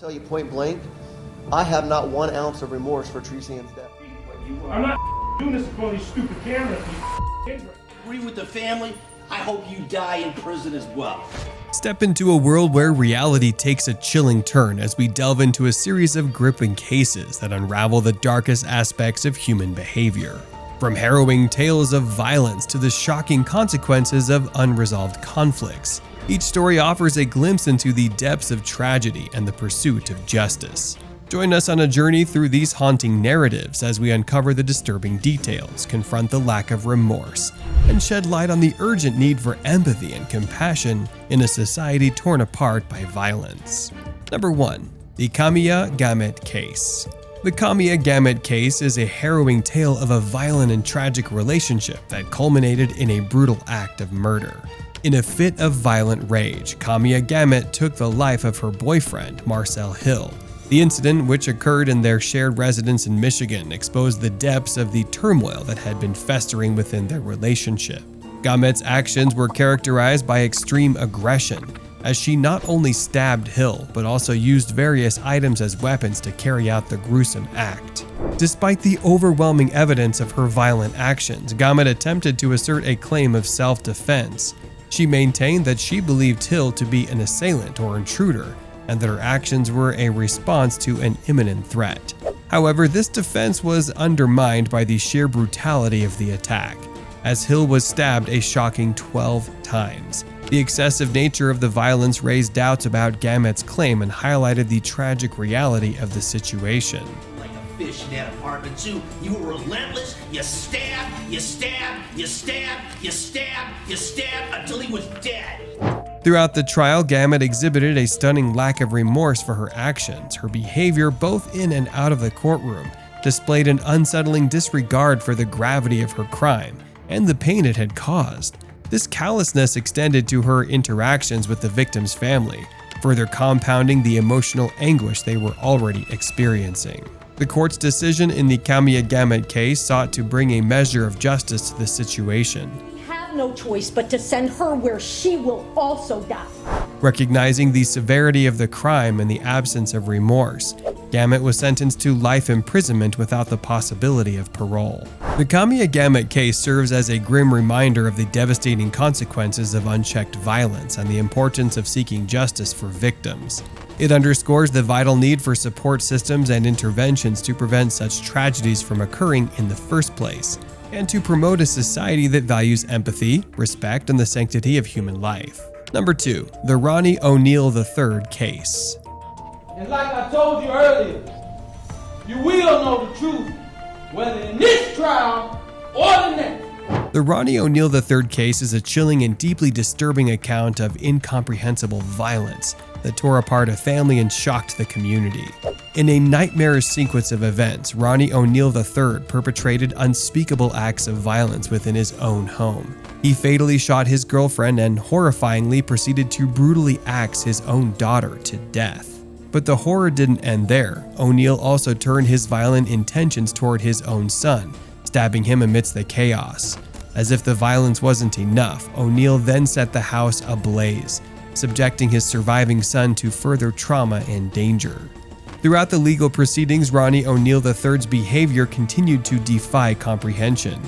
Tell you point blank, I have not 1 ounce of remorse for Tresian's death. I'm not doing this for these stupid cameras. Agree with the family. I hope you die in prison as well. Step into a world where reality takes a chilling turn as we delve into a series of gripping cases that unravel the darkest aspects of human behavior. From harrowing tales of violence to the shocking consequences of unresolved conflicts, each story offers a glimpse into the depths of tragedy and the pursuit of justice. Join us on a journey through these haunting narratives as we uncover the disturbing details, confront the lack of remorse, and shed light on the urgent need for empathy and compassion in a society torn apart by violence. Number 1. The Kamiya Gamete case. The Kamiya Gamete case is a harrowing tale of a violent and tragic relationship that culminated in a brutal act of murder. In a fit of violent rage, Kamiya Gamete took the life of her boyfriend, Marcel Hill. The incident, which occurred in their shared residence in Michigan, exposed the depths of the turmoil that had been festering within their relationship. Gamete's actions were characterized by extreme aggression, as she not only stabbed Hill, but also used various items as weapons to carry out the gruesome act. Despite the overwhelming evidence of her violent actions, Gamete attempted to assert a claim of self-defense. She maintained that she believed Hill to be an assailant or intruder, and that her actions were a response to an imminent threat. However, this defense was undermined by the sheer brutality of the attack, as Hill was stabbed a shocking 12 times. The excessive nature of the violence raised doubts about Gamete's claim and highlighted the tragic reality of the situation. Like a fish in that apartment too. You were relentless. You stabbed, you stabbed, you stabbed, you stabbed, you stabbed until he was dead. Throughout the trial, Gamete exhibited a stunning lack of remorse for her actions. Her behavior, both in and out of the courtroom, displayed an unsettling disregard for the gravity of her crime and the pain it had caused. This callousness extended to her interactions with the victim's family, further compounding the emotional anguish they were already experiencing. The court's decision in the Kamiya Gamete case sought to bring a measure of justice to the situation. No choice but to send her where she will also die. Recognizing the severity of the crime and the absence of remorse, Gamete was sentenced to life imprisonment without the possibility of parole. The Kamiya Gamete case serves as a grim reminder of the devastating consequences of unchecked violence and the importance of seeking justice for victims. It underscores the vital need for support systems and interventions to prevent such tragedies from occurring in the first place, and to promote a society that values empathy, respect, and the sanctity of human life. Number 2. The Ronnie ONeill III case. And like I told you earlier, you will know the truth, whether in this trial or the next. The Ronnie ONeill III case is a chilling and deeply disturbing account of incomprehensible violence that tore apart a family and shocked the community. In a nightmarish sequence of events, Ronnie ONeill III perpetrated unspeakable acts of violence within his own home. He fatally shot his girlfriend and horrifyingly proceeded to brutally axe his own daughter to death. But the horror didn't end there. ONeill also turned his violent intentions toward his own son, stabbing him amidst the chaos. As if the violence wasn't enough, ONeill then set the house ablaze, subjecting his surviving son to further trauma and danger. Throughout the legal proceedings, Ronnie ONeill III's behavior continued to defy comprehension.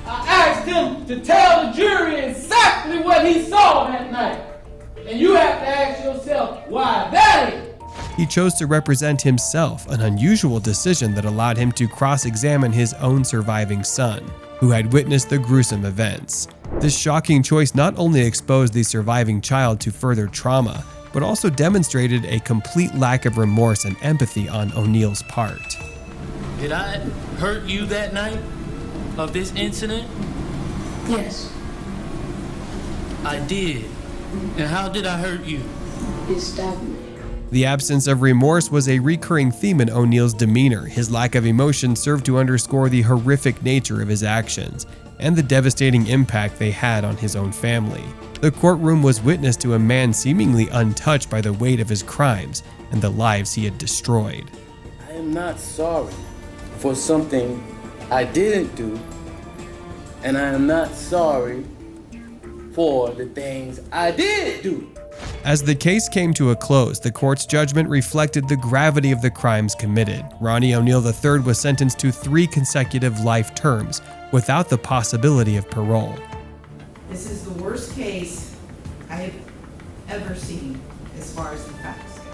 I asked him to tell the jury exactly what he saw that night. And you have to ask yourself why that is. He chose to represent himself, an unusual decision that allowed him to cross-examine his own surviving son, who had witnessed the gruesome events. This shocking choice not only exposed the surviving child to further trauma, but also demonstrated a complete lack of remorse and empathy on ONeill's part. Did I hurt you that night of this incident? Yes. I did. And how did I hurt you? You stabbed me. The absence of remorse was a recurring theme in ONeill's demeanor. His lack of emotion served to underscore the horrific nature of his actions and the devastating impact they had on his own family. The courtroom was witness to a man seemingly untouched by the weight of his crimes and the lives he had destroyed. I am not sorry for something I didn't do, and I am not sorry for the things I did do. As the case came to a close, the court's judgment reflected the gravity of the crimes committed. Ronnie ONeill III was sentenced to 3 consecutive life terms without the possibility of parole. This is the worst case I have ever seen as far as the facts go.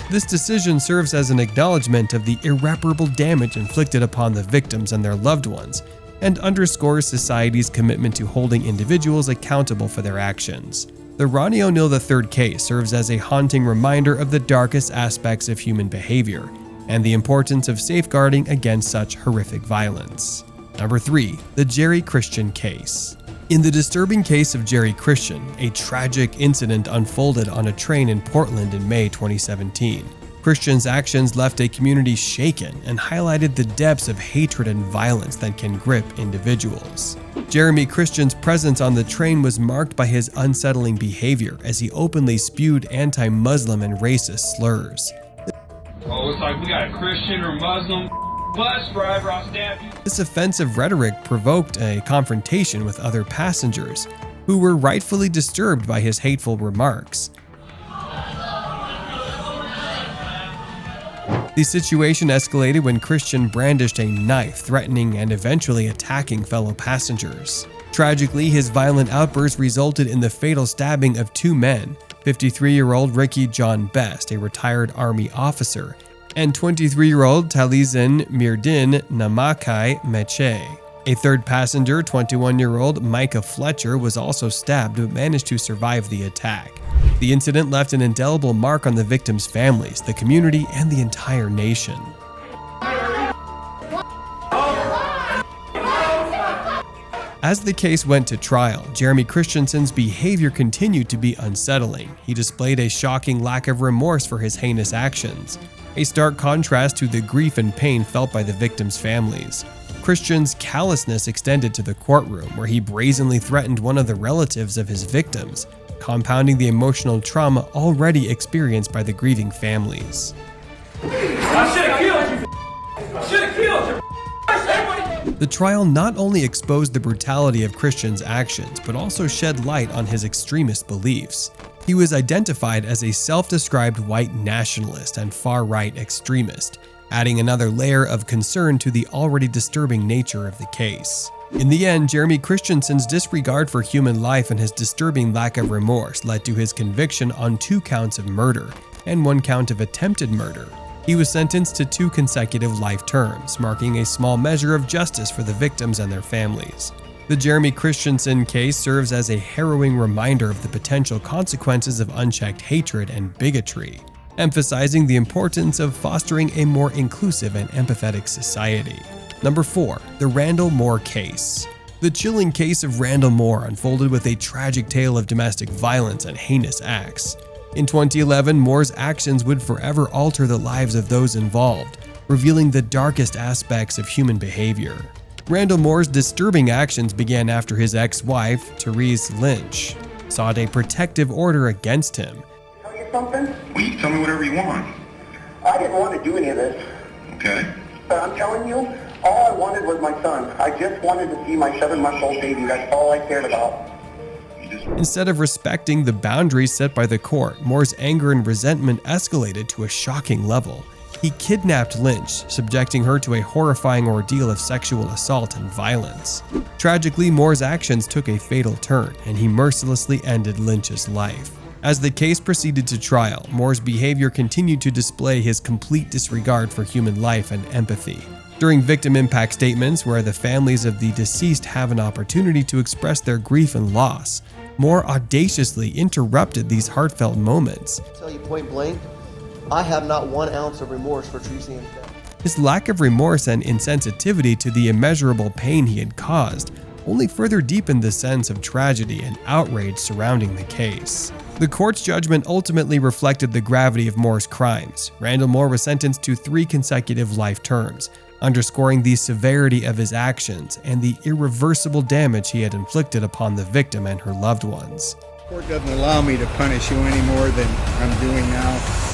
This decision serves as an acknowledgement of the irreparable damage inflicted upon the victims and their loved ones, and underscores society's commitment to holding individuals accountable for their actions. The Ronnie ONeill III case serves as a haunting reminder of the darkest aspects of human behavior and the importance of safeguarding against such horrific violence. Number 3. The Jerry Christian case. In the disturbing case of Jerry Christian, a tragic incident unfolded on a train in Portland in May 2017. Christian's actions left a community shaken and highlighted the depths of hatred and violence that can grip individuals. Jeremy Christian's presence on the train was marked by his unsettling behavior as he openly spewed anti-Muslim and racist slurs. Oh, it's like we got a Christian or Muslim bus driver, I'll stab you. This offensive rhetoric provoked a confrontation with other passengers, who were rightfully disturbed by his hateful remarks. The situation escalated when Christian brandished a knife, threatening and eventually attacking fellow passengers. Tragically, his violent outburst resulted in the fatal stabbing of 2 men, 53-year-old Ricky John Best, a retired Army officer, and 23-year-old Talizin Mirdin Namakai Meche. A third passenger, 21-year-old Micah Fletcher, was also stabbed but managed to survive the attack. The incident left an indelible mark on the victims' families, the community, and the entire nation. As the case went to trial, Jeremy Christensen's behavior continued to be unsettling. He displayed a shocking lack of remorse for his heinous actions, a stark contrast to the grief and pain felt by the victims' families. Christian's callousness extended to the courtroom, where he brazenly threatened one of the relatives of his victims, compounding the emotional trauma already experienced by the grieving families. I should have killed you. I should have killed you. The trial not only exposed the brutality of Christian's actions, but also shed light on his extremist beliefs. He was identified as a self-described white nationalist and far-right extremist, adding another layer of concern to the already disturbing nature of the case. In the end, Jeremy Christensen's disregard for human life and his disturbing lack of remorse led to his conviction on 2 counts of murder and 1 count of attempted murder. He was sentenced to 2 consecutive life terms, marking a small measure of justice for the victims and their families. The Jeremy Christensen case serves as a harrowing reminder of the potential consequences of unchecked hatred and bigotry, emphasizing the importance of fostering a more inclusive and empathetic society. Number 4. The Randall Moore case. The chilling case of Randall Moore unfolded with a tragic tale of domestic violence and heinous acts. In 2011, Moore's actions would forever alter the lives of those involved, revealing the darkest aspects of human behavior. Randall Moore's disturbing actions began after his ex-wife, Therese Lynch, sought a protective order against him. Tell you something? Well, you can tell me whatever you want. I didn't want to do any of this. Okay. But I'm telling you, all I wanted was my son. I just wanted to see my 7-month-old baby. That's all I cared about. Instead of respecting the boundaries set by the court, Moore's anger and resentment escalated to a shocking level. He kidnapped Lynch, subjecting her to a horrifying ordeal of sexual assault and violence. Tragically, Moore's actions took a fatal turn, and he mercilessly ended Lynch's life. As the case proceeded to trial, Moore's behavior continued to display his complete disregard for human life and empathy. During victim impact statements, where the families of the deceased have an opportunity to express their grief and loss, Moore audaciously interrupted these heartfelt moments. I tell you point blank, I have not 1 ounce of remorse for Tresian's death. His lack of remorse and insensitivity to the immeasurable pain he had caused only further deepened the sense of tragedy and outrage surrounding the case. The court's judgment ultimately reflected the gravity of Moore's crimes. Randall Moore was sentenced to 3 consecutive life terms, underscoring the severity of his actions and the irreversible damage he had inflicted upon the victim and her loved ones. The court doesn't allow me to punish you any more than I'm doing now.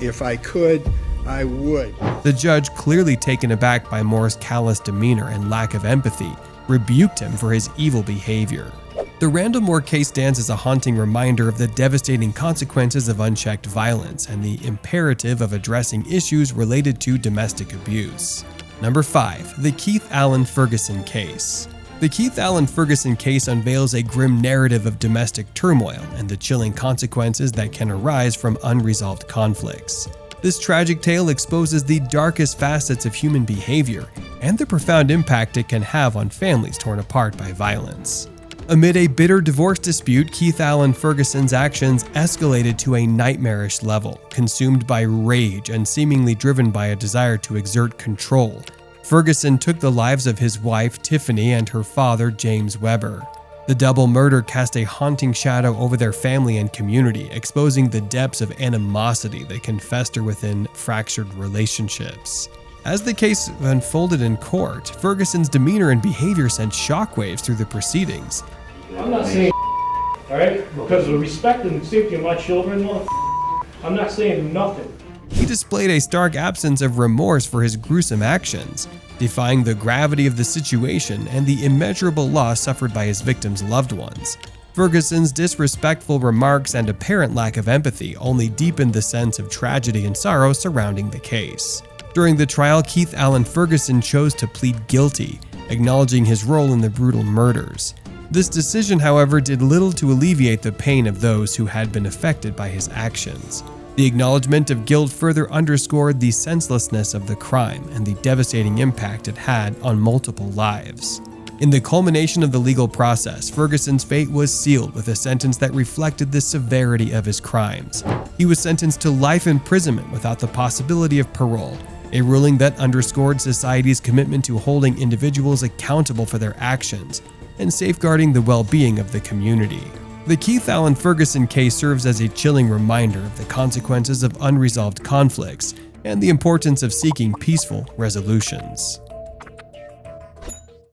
If I could, I would. The judge, clearly taken aback by Moore's callous demeanor and lack of empathy, rebuked him for his evil behavior. The Randall Moore case stands as a haunting reminder of the devastating consequences of unchecked violence and the imperative of addressing issues related to domestic abuse. Number 5. The Keith Allen Ferguson case. The Keith Allen Ferguson case unveils a grim narrative of domestic turmoil and the chilling consequences that can arise from unresolved conflicts. This tragic tale exposes the darkest facets of human behavior and the profound impact it can have on families torn apart by violence. Amid a bitter divorce dispute, Keith Allen Ferguson's actions escalated to a nightmarish level, consumed by rage and seemingly driven by a desire to exert control. Ferguson took the lives of his wife, Tiffany, and her father, James Weber. The double murder cast a haunting shadow over their family and community, exposing the depths of animosity that can fester within fractured relationships. As the case unfolded in court, Ferguson's demeanor and behavior sent shockwaves through the proceedings. I'm not saying alright? Because of respect and safety of my children, I'm not saying nothing. He displayed a stark absence of remorse for his gruesome actions, defying the gravity of the situation and the immeasurable loss suffered by his victims' loved ones. Ferguson's disrespectful remarks and apparent lack of empathy only deepened the sense of tragedy and sorrow surrounding the case. During the trial, Keith Allen Ferguson chose to plead guilty, acknowledging his role in the brutal murders. This decision, however, did little to alleviate the pain of those who had been affected by his actions. The acknowledgement of guilt further underscored the senselessness of the crime and the devastating impact it had on multiple lives. In the culmination of the legal process, Ferguson's fate was sealed with a sentence that reflected the severity of his crimes. He was sentenced to life imprisonment without the possibility of parole, a ruling that underscored society's commitment to holding individuals accountable for their actions and safeguarding the well-being of the community. The Keith Allen Ferguson case serves as a chilling reminder of the consequences of unresolved conflicts and the importance of seeking peaceful resolutions.